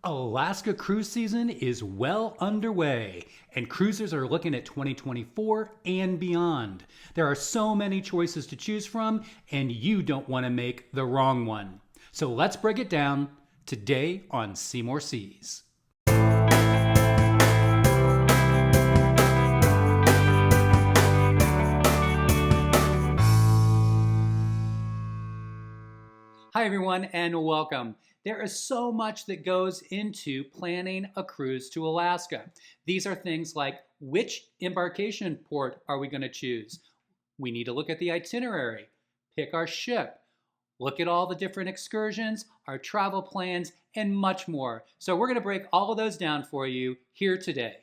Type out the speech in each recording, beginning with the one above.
Alaska cruise season is well underway, and cruisers are looking at 2024 and beyond. There are so many choices to choose from, and you don't want to make the wrong one. So let's break it down today on Seymour Seas. Hi, everyone, and welcome. There is so much that goes into planning a cruise to Alaska. These are things like which embarkation port are we going to choose? We need to look at the itinerary, pick our ship, look at all the different excursions, our travel plans, and much more. So we're going to break all of those down for you here today.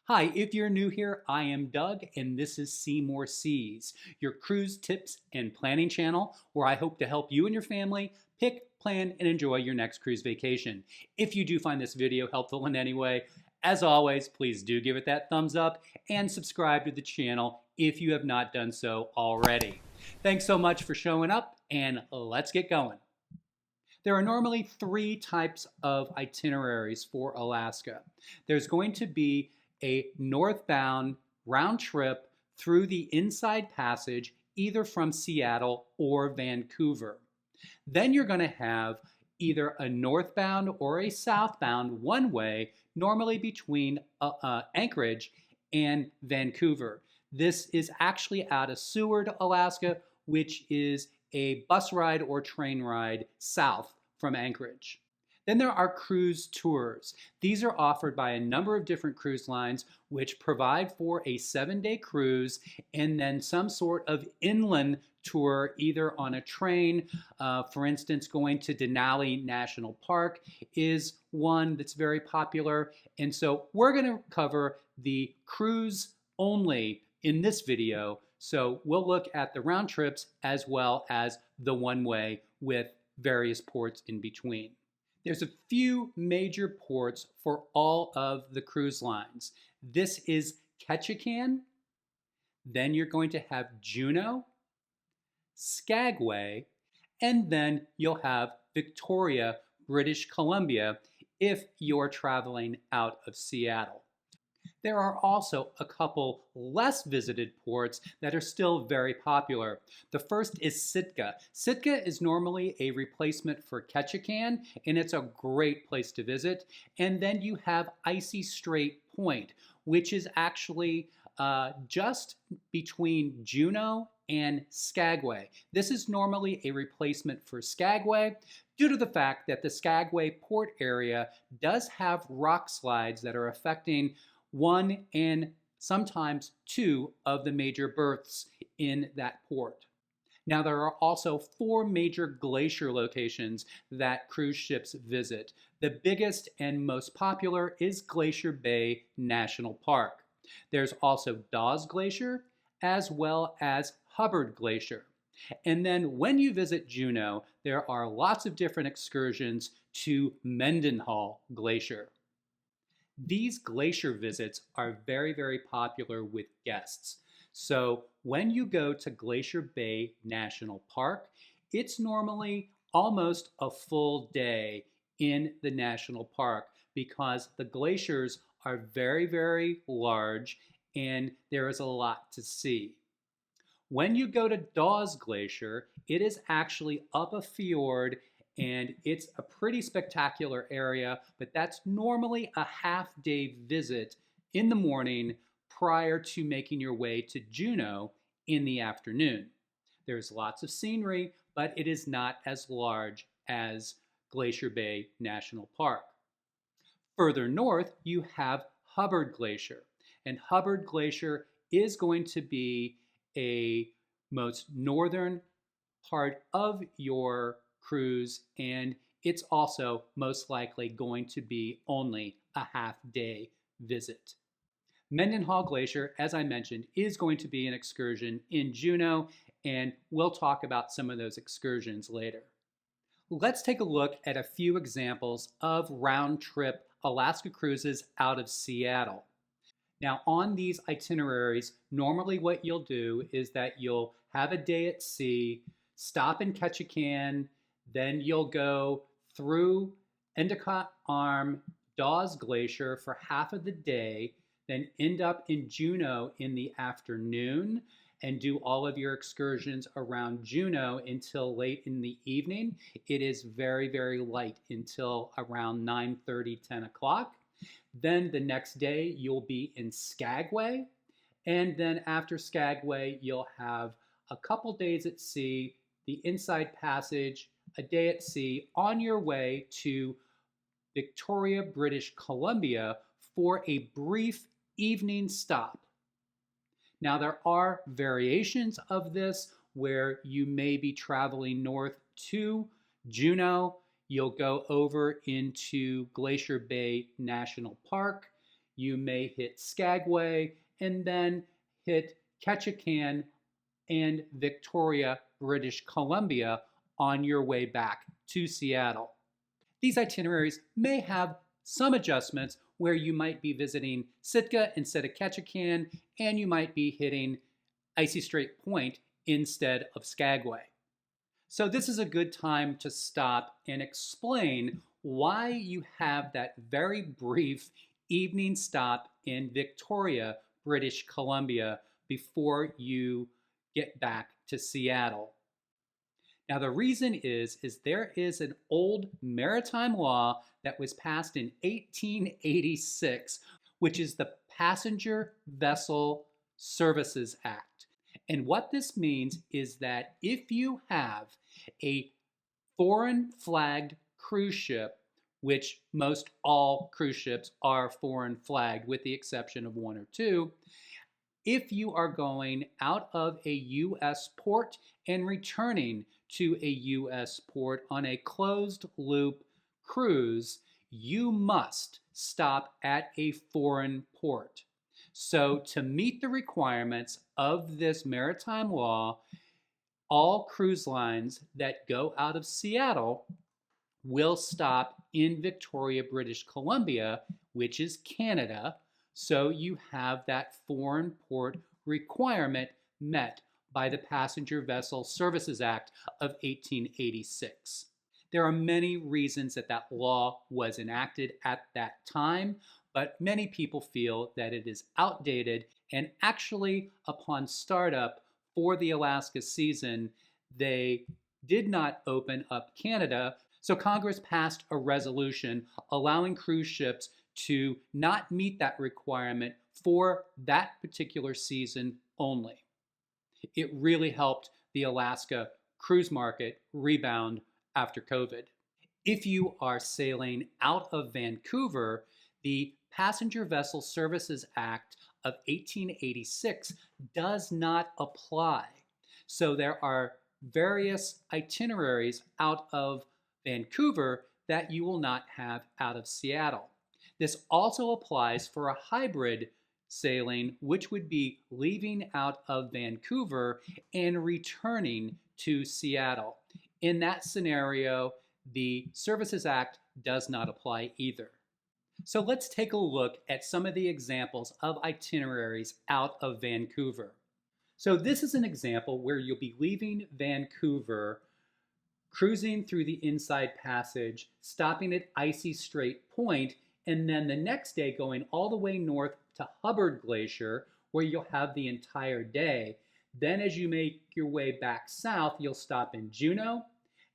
Hi, if you're new here, I am Doug, and this is Seymour Seas, your cruise tips and planning channel, where I hope to help you and your family pick, plan, and enjoy your next cruise vacation. If you do find this video helpful in any way, as always, please do give it that thumbs up and subscribe to the channel if you have not done so already. Thanks so much for showing up, and let's get going. There are normally three types of itineraries for Alaska. There's going to be a northbound round trip through the Inside Passage, either from Seattle or Vancouver. Then you're going to have either a northbound or a southbound one-way, normally between Anchorage and Vancouver. This is actually out of Seward, Alaska, which is a bus ride or train ride south from Anchorage. Then there are cruise tours. These are offered by a number of different cruise lines which provide for a 7-day cruise and then some sort of inland tour either on a train. For instance, going to Denali National Park is one that's very popular. And so we're going to cover the cruise only in this video. So we'll look at the round trips as well as the one-way with various ports in between. There's a few major ports for all of the cruise lines. This is Ketchikan, then you're going to have Juneau, Skagway, and then you'll have Victoria, British Columbia, if you're traveling out of Seattle. There are also a couple less visited ports that are still very popular. The first is Sitka. Sitka is normally a replacement for Ketchikan, and it's a great place to visit. And then you have Icy Strait Point, which is actually just between Juneau and Skagway. This is normally a replacement for Skagway due to the fact that the Skagway port area does have rock slides that are affecting one and sometimes two of the major berths in that port. Now, there are also 4 major glacier locations that cruise ships visit. The biggest and most popular is Glacier Bay National Park. There's also Dawes Glacier as well as Hubbard Glacier. And then when you visit Juneau, there are lots of different excursions to Mendenhall Glacier. These glacier visits are very, very popular with guests. So when you go to Glacier Bay National Park, it's normally almost a full day in the national park because the glaciers are very, very large and there is a lot to see. When you go to Dawes Glacier, it is actually up a fjord and it's a pretty spectacular area, but that's normally a half-day visit in the morning prior to making your way to Juneau in the afternoon. There's lots of scenery, but it is not as large as Glacier Bay National Park. Further north, you have Hubbard Glacier, and Hubbard Glacier is going to be a most northern part of your cruise, and it's also most likely going to be only a half-day visit. Mendenhall Glacier, as I mentioned, is going to be an excursion in Juneau, and we'll talk about some of those excursions later. Let's take a look at a few examples of round-trip Alaska cruises out of Seattle. Now, on these itineraries, normally what you'll do is that you'll have a day at sea, stop in Ketchikan, then you'll go through Endicott Arm, Dawes Glacier for half of the day, then end up in Juneau in the afternoon and do all of your excursions around Juneau until late in the evening. It is very, very light until around 9:30, 10 o'clock. Then the next day you'll be in Skagway. And then after Skagway, you'll have a couple days at sea, the Inside Passage, a day at sea on your way to Victoria, British Columbia for a brief evening stop. Now, there are variations of this where you may be traveling north to Juneau. You'll go over into Glacier Bay National Park. You may hit Skagway and then hit Ketchikan and Victoria, British Columbia on your way back to Seattle. These itineraries may have some adjustments where you might be visiting Sitka instead of Ketchikan, and you might be hitting Icy Strait Point instead of Skagway. So this is a good time to stop and explain why you have that very brief evening stop in Victoria, British Columbia, before you get back to Seattle. Now, the reason is there is an old maritime law that was passed in 1886, which is the Passenger Vessel Services Act. And what this means is that if you have a foreign flagged cruise ship, which most all cruise ships are foreign flagged with the exception of one or two, if you are going out of a U.S. port and returning to a U.S. port on a closed loop cruise, you must stop at a foreign port. So to meet the requirements of this maritime law, all cruise lines that go out of Seattle will stop in Victoria, British Columbia, which is Canada. So you have that foreign port requirement met by the Passenger Vessel Services Act of 1886. There are many reasons that that law was enacted at that time, but many people feel that it is outdated, and actually upon startup for the Alaska season, they did not open up Canada. So Congress passed a resolution allowing cruise ships to not meet that requirement for that particular season only. It really helped the Alaska cruise market rebound after COVID. If you are sailing out of Vancouver, the Passenger Vessel Services Act of 1886 does not apply. So there are various itineraries out of Vancouver that you will not have out of Seattle. This also applies for a hybrid sailing, which would be leaving out of Vancouver and returning to Seattle. In that scenario, the Services Act does not apply either. So let's take a look at some of the examples of itineraries out of Vancouver. So this is an example where you'll be leaving Vancouver, cruising through the Inside Passage, stopping at Icy Strait Point, and then the next day going all the way north to Hubbard Glacier, where you'll have the entire day. Then as you make your way back south, you'll stop in Juneau,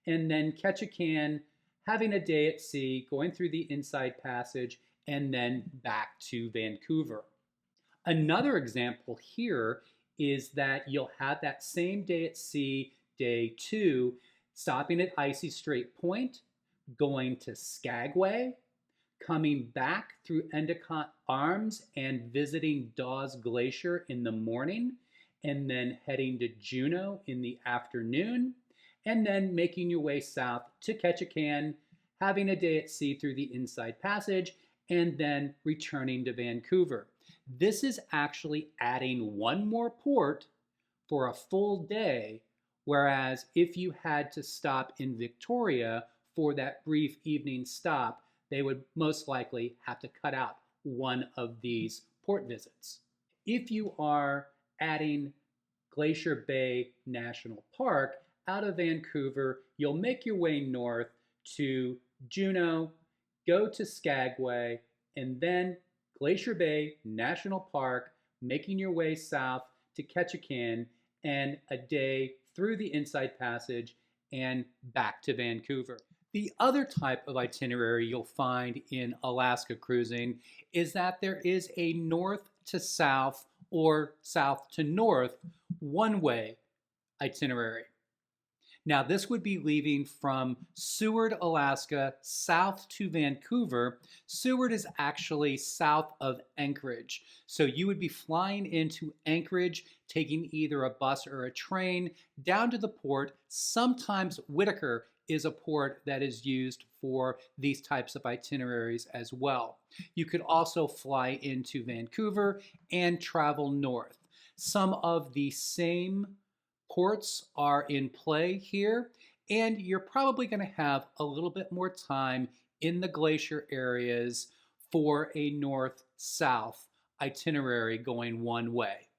and then Ketchikan, having a day at sea, going through the Inside Passage, and then back to Vancouver. Another example here is that you'll have that same day at sea, day 2, stopping at Icy Strait Point, going to Skagway, coming back through Endicott Arms and visiting Dawes Glacier in the morning, and then heading to Juneau in the afternoon, and then making your way south to Ketchikan, having a day at sea through the Inside Passage, and then returning to Vancouver. This is actually adding one more port for a full day, whereas if you had to stop in Victoria for that brief evening stop, they would most likely have to cut out one of these port visits. If you are adding Glacier Bay National Park out of Vancouver, you'll make your way north to Juneau, go to Skagway, and then Glacier Bay National Park, making your way south to Ketchikan, and a day through the Inside Passage and back to Vancouver. The other type of itinerary you'll find in Alaska cruising is that there is a north to south or south to north one-way itinerary. Now, this would be leaving from Seward, Alaska, south to Vancouver. Seward is actually south of Anchorage. So you would be flying into Anchorage, taking either a bus or a train down to the port. Sometimes Whitaker is a port that is used for these types of itineraries as well. You could also fly into Vancouver and travel north. Some of the same ports are in play here, and you're probably going to have a little bit more time in the glacier areas for a north-south itinerary going one way.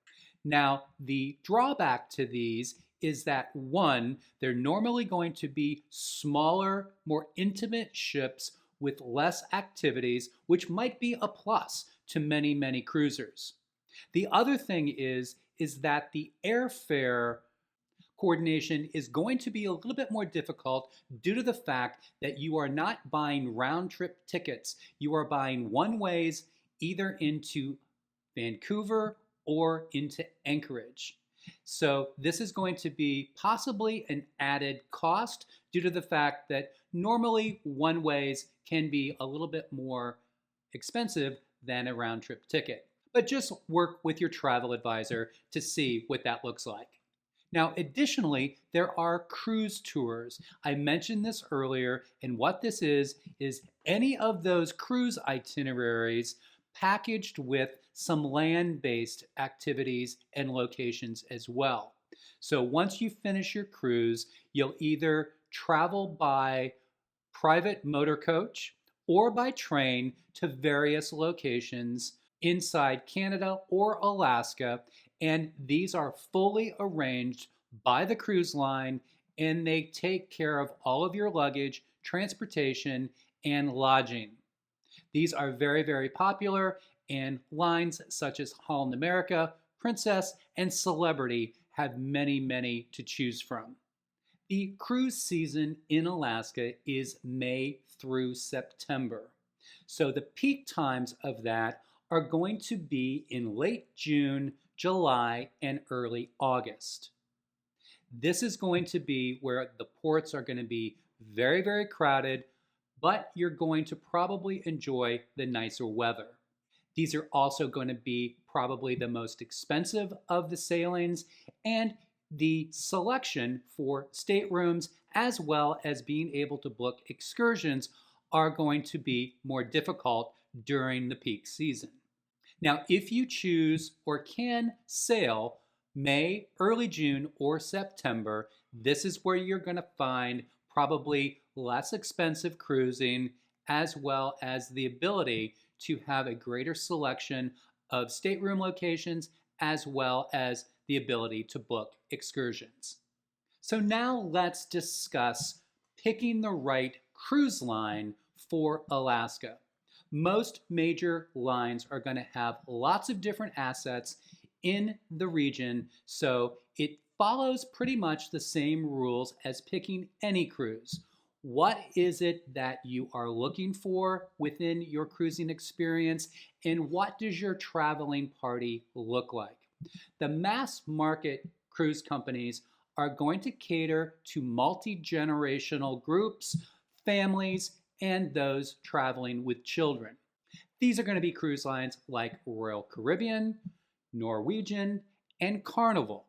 Now, the drawback to these is that one, they're normally going to be smaller, more intimate ships with less activities, which might be a plus to many, many cruisers. The other thing is that the airfare coordination is going to be a little bit more difficult due to the fact that you are not buying round trip tickets. You are buying one ways either into Vancouver or into Anchorage. So this is going to be possibly an added cost due to the fact that normally one ways can be a little bit more expensive than a round trip ticket. But just work with your travel advisor to see what that looks like. Now, additionally, there are cruise tours. I mentioned this earlier, and what this is any of those cruise itineraries packaged with some land-based activities and locations as well. So once you finish your cruise, you'll either travel by private motor coach or by train to various locations inside Canada or Alaska, and these are fully arranged by the cruise line, and they take care of all of your luggage, transportation, and lodging. These are very, very popular, and lines such as Holland America, Princess, and Celebrity have many, many to choose from. The cruise season in Alaska is May through September. So the peak times of that are going to be in late June, July, and early August. This is going to be where the ports are going to be very, very crowded, but you're going to probably enjoy the nicer weather. These are also going to be probably the most expensive of the sailings, and the selection for staterooms as well as being able to book excursions are going to be more difficult during the peak season. Now, if you choose or can sail May, early June, or September, this is where you're going to find probably less expensive cruising as well as the ability to have a greater selection of stateroom locations as well as the ability to book excursions. So now let's discuss picking the right cruise line for Alaska. Most major lines are going to have lots of different assets in the region, so it follows pretty much the same rules as picking any cruise. What is it that you are looking for within your cruising experience, and what does your traveling party look like? The mass market cruise companies are going to cater to multi-generational groups, families, and those traveling with children. These are going to be cruise lines like Royal Caribbean, Norwegian, and Carnival.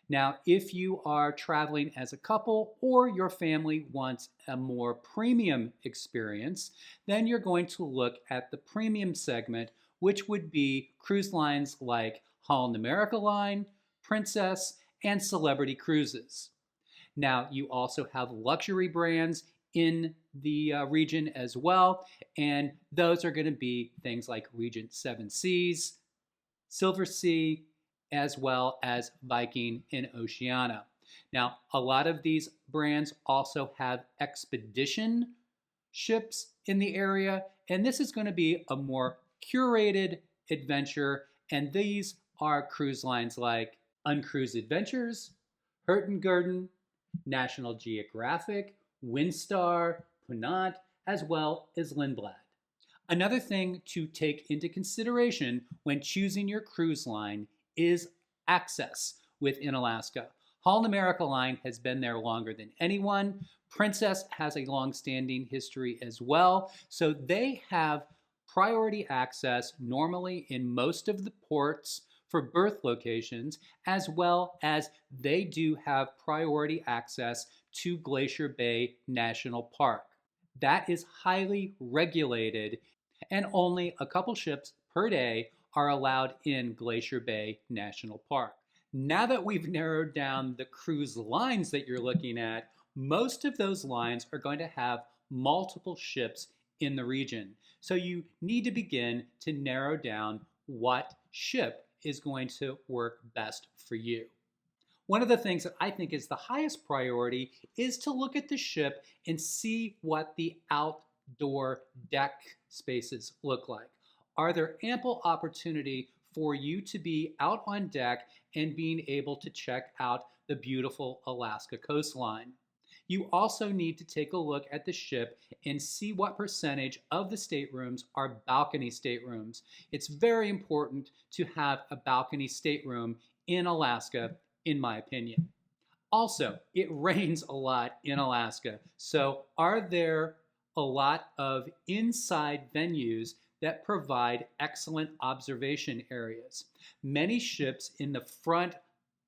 Now, if you are traveling as a couple or your family wants a more premium experience, then you're going to look at the premium segment, which would be cruise lines like Holland America Line, Princess, and Celebrity Cruises. Now, you also have luxury brands in the region as well, and those are going to be things like Regent Seven Seas, Silver Sea, as well as Viking and Oceania. Now, a lot of these brands also have expedition ships in the area, and this is going to be a more curated adventure, and these are cruise lines like Uncruise Adventures, Hurtigruten, National Geographic, Windstar, Ponant, as well as Lindblad. Another thing to take into consideration when choosing your cruise line is access within Alaska. Holland America Line has been there longer than anyone. Princess has a long-standing history as well, so they have priority access normally in most of the ports for berth locations, as well as they do have priority access to Glacier Bay National Park. That is highly regulated, and only a couple ships per day are allowed in Glacier Bay National Park. Now that we've narrowed down the cruise lines that you're looking at, most of those lines are going to have multiple ships in the region. So you need to begin to narrow down what ship is going to work best for you. One of the things that I think is the highest priority is to look at the ship and see what the outdoor deck spaces look like. Are there ample opportunity for you to be out on deck and being able to check out the beautiful Alaska coastline? You also need to take a look at the ship and see what percentage of the staterooms are balcony staterooms. It's very important to have a balcony stateroom in Alaska, in my opinion. Also, it rains a lot in Alaska, so are there a lot of inside venues that provide excellent observation areas? Many ships in the front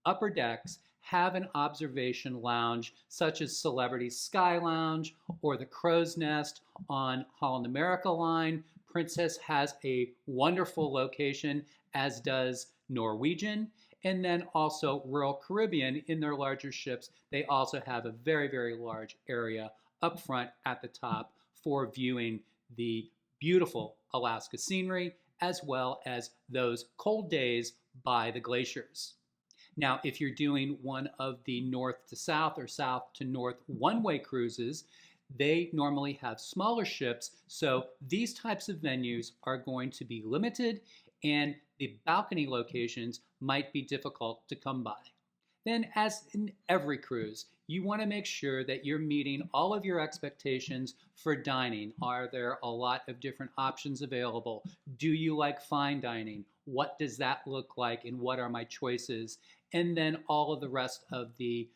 upper decks have an observation lounge such as Celebrity Sky Lounge or the Crow's Nest on Holland America Line. Princess has a wonderful location, as does Norwegian. And then also Royal Caribbean in their larger ships, they also have a very, very large area up front at the top for viewing the beautiful Alaska scenery, as well as those cold days by the glaciers. Now, if you're doing one of the north to south or south to north one-way cruises, they normally have smaller ships, so these types of venues are going to be limited, and the balcony locations might be difficult to come by. Then, as in every cruise, you want to make sure that you're meeting all of your expectations for dining. Are there a lot of different options available? Do you like fine dining? What does that look like, and what are my choices? And then all of the rest of the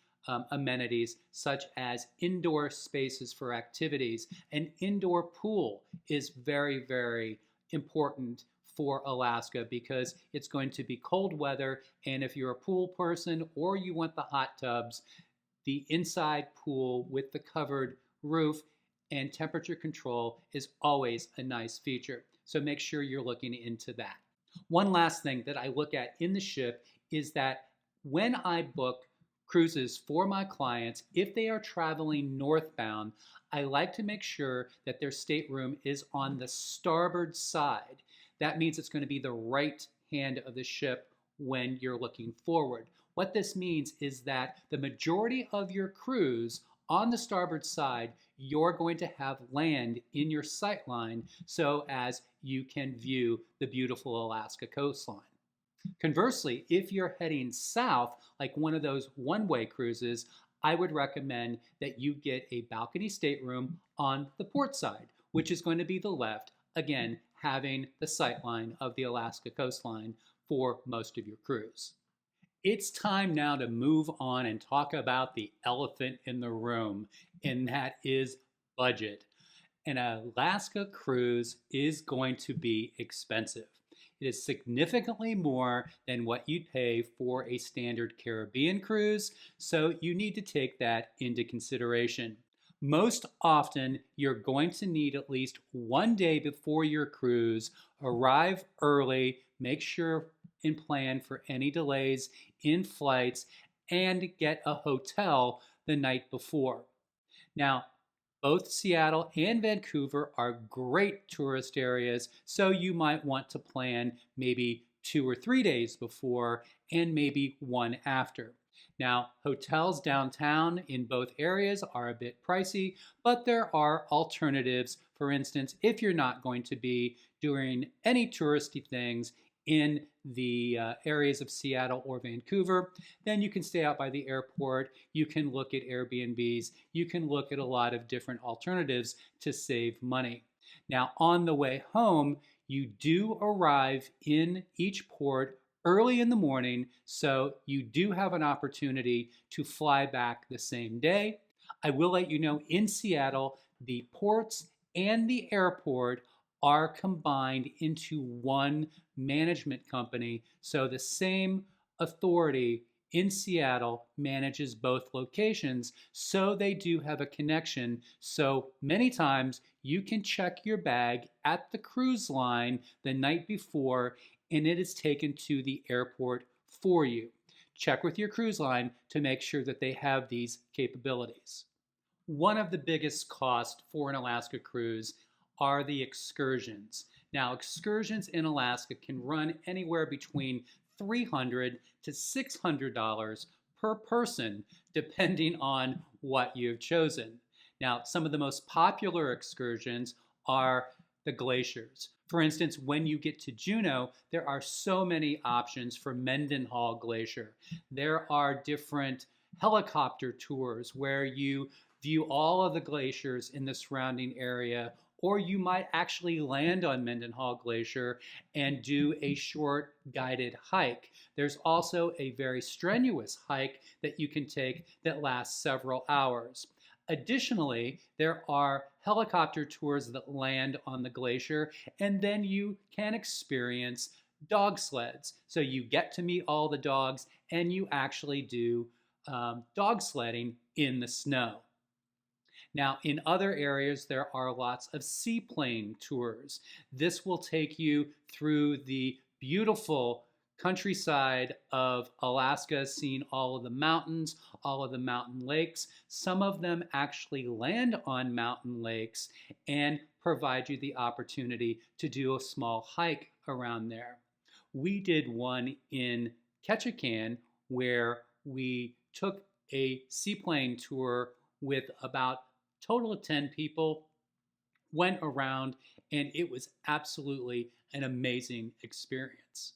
amenities, such as indoor spaces for activities. An indoor pool is very, very important for Alaska because it's going to be cold weather, and if you're a pool person or you want the hot tubs, the inside pool with the covered roof and temperature control is always a nice feature. So make sure you're looking into that. One last thing that I look at in the ship is that when I book cruises for my clients, if they are traveling northbound, I like to make sure that their stateroom is on the starboard side. That means it's going to be the right hand of the ship when you're looking forward. What this means is that the majority of your cruise on the starboard side, you're going to have land in your sightline so as you can view the beautiful Alaska coastline. Conversely, if you're heading south, like one of those one-way cruises, I would recommend that you get a balcony stateroom on the port side, which is going to be the left, again, having the sightline of the Alaska coastline for most of your cruise. It's time now to move on and talk about the elephant in the room, and that is budget. An Alaska cruise is going to be expensive. It is significantly more than what you'd pay for a standard Caribbean cruise, so you need to take that into consideration. Most often, you're going to need at least one day before your cruise, arrive early, make sure and plan for any delays in flights, and get a hotel the night before. Now, both Seattle and Vancouver are great tourist areas, so you might want to plan maybe 2 or 3 days before and maybe one after. Now, hotels downtown in both areas are a bit pricey, but there are alternatives. For instance, if you're not going to be doing any touristy things in the areas of Seattle or Vancouver, then you can stay out by the airport. You can look at Airbnbs. You can look at a lot of different alternatives to save money. Now, on the way home, you do arrive in each port early in the morning, so you do have an opportunity to fly back the same day. I will let you know in Seattle, the ports and the airport are combined into one management company. So the same authority in Seattle manages both locations, so they do have a connection. So many times you can check your bag at the cruise line the night before and it is taken to the airport for you. Check with your cruise line to make sure that they have these capabilities. One of the biggest costs for an Alaska cruise are the excursions. Now, excursions in Alaska can run anywhere between $300 to $600 per person, depending on what you've chosen. Now, some of the most popular excursions are the glaciers. For instance, when you get to Juneau, there are so many options for Mendenhall Glacier. There are different helicopter tours where you view all of the glaciers in the surrounding area, or you might actually land on Mendenhall Glacier and do a short guided hike. There's also a very strenuous hike that you can take that lasts several hours. Additionally, there are helicopter tours that land on the glacier, and then you can experience dog sleds. So you get to meet all the dogs, and you actually do dog sledding in the snow. Now, in other areas, there are lots of seaplane tours. This will take you through the beautiful countryside of Alaska, seeing all of the mountains, all of the mountain lakes. Some of them actually land on mountain lakes and provide you the opportunity to do a small hike around there. We did one in Ketchikan where we took a seaplane tour with about a total of 10 people, went around, and it was absolutely an amazing experience.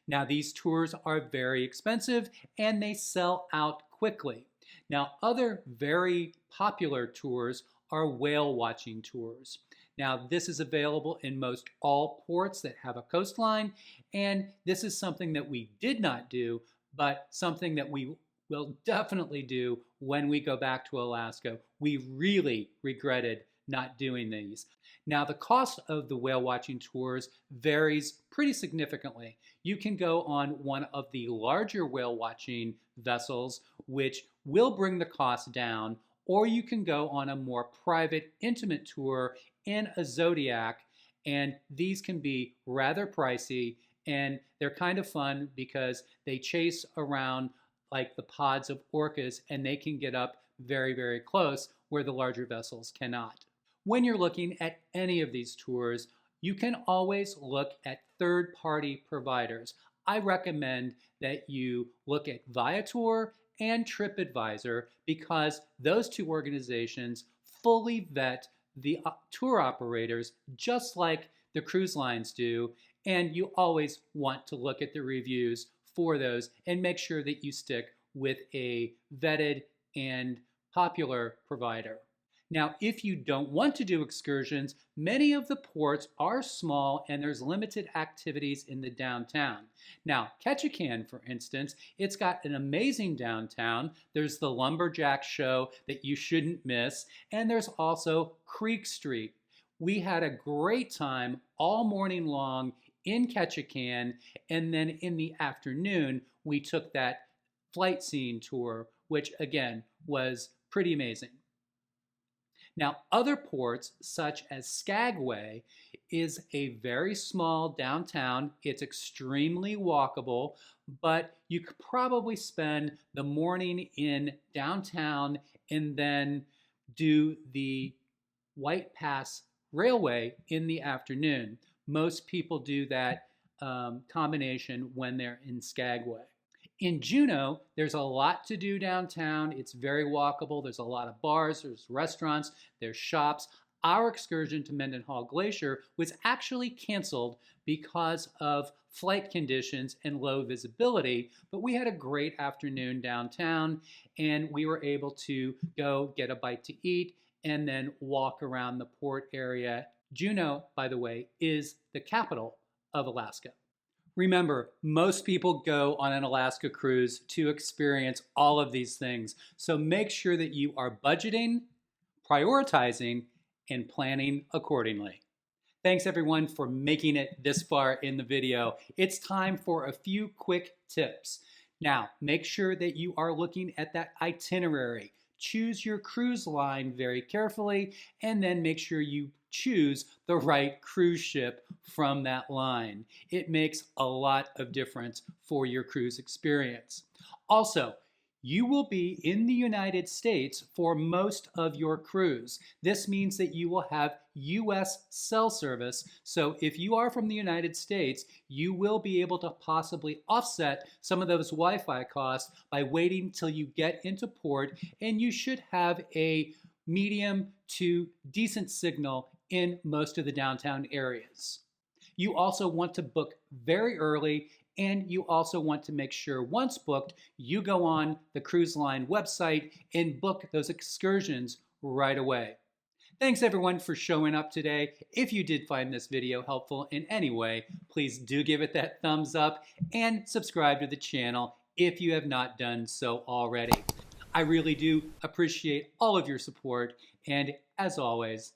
Now, these tours are very expensive and they sell out quickly. Now, other very popular tours are whale watching tours. Now, this is available in most all ports that have a coastline, and this is something that we did not do, but something that we will definitely do when we go back to Alaska. We really regretted not doing these. Now, the cost of the whale watching tours varies pretty significantly. You can go on one of the larger whale watching vessels, which will bring the cost down, or you can go on a more private, intimate tour in a Zodiac, and these can be rather pricey, and they're kind of fun because they chase around like the pods of orcas, and they can get up very, very close where the larger vessels cannot. When you're looking at any of these tours, you can always look at third-party providers. I recommend that you look at Viator and TripAdvisor because those two organizations fully vet the tour operators just like the cruise lines do, and you always want to look at the reviews for those and make sure that you stick with a vetted and popular provider. Now, if you don't want to do excursions, many of the ports are small and there's limited activities in the downtown. Now, Ketchikan, for instance, it's got an amazing downtown. There's the Lumberjack Show that you shouldn't miss, and there's also Creek Street. We had a great time all morning long in Ketchikan, and then in the afternoon, we took that flight scene tour, which again was pretty amazing. Now, other ports, such as Skagway, is a very small downtown. It's extremely walkable, but you could probably spend the morning in downtown and then do the White Pass Railway in the afternoon. Most people do that combination when they're in Skagway. In Juneau, there's a lot to do downtown. It's very walkable. There's a lot of bars, there's restaurants, there's shops. Our excursion to Mendenhall Glacier was actually canceled because of flight conditions and low visibility, but we had a great afternoon downtown and we were able to go get a bite to eat and then walk around the port area. Juneau, by the way, is the capital of Alaska. Remember, most people go on an Alaska cruise to experience all of these things. So make sure that you are budgeting, prioritizing, and planning accordingly. Thanks everyone for making it this far in the video. It's time for a few quick tips. Now, make sure that you are looking at that itinerary. Choose your cruise line very carefully, and then make sure you choose the right cruise ship from that line. It makes a lot of difference for your cruise experience. Also, you will be in the United States for most of your cruise. This means that you will have US cell service. So if you are from the United States, you will be able to possibly offset some of those Wi-Fi costs by waiting till you get into port, and you should have a medium to decent signal in most of the downtown areas. You also want to book very early, and you also want to make sure once booked, you go on the cruise line website and book those excursions right away. Thanks everyone for showing up today. If you did find this video helpful in any way, please do give it that thumbs up and subscribe to the channel if you have not done so already. I really do appreciate all of your support, and as always,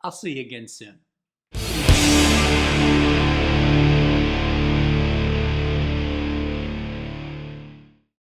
I'll see you again soon.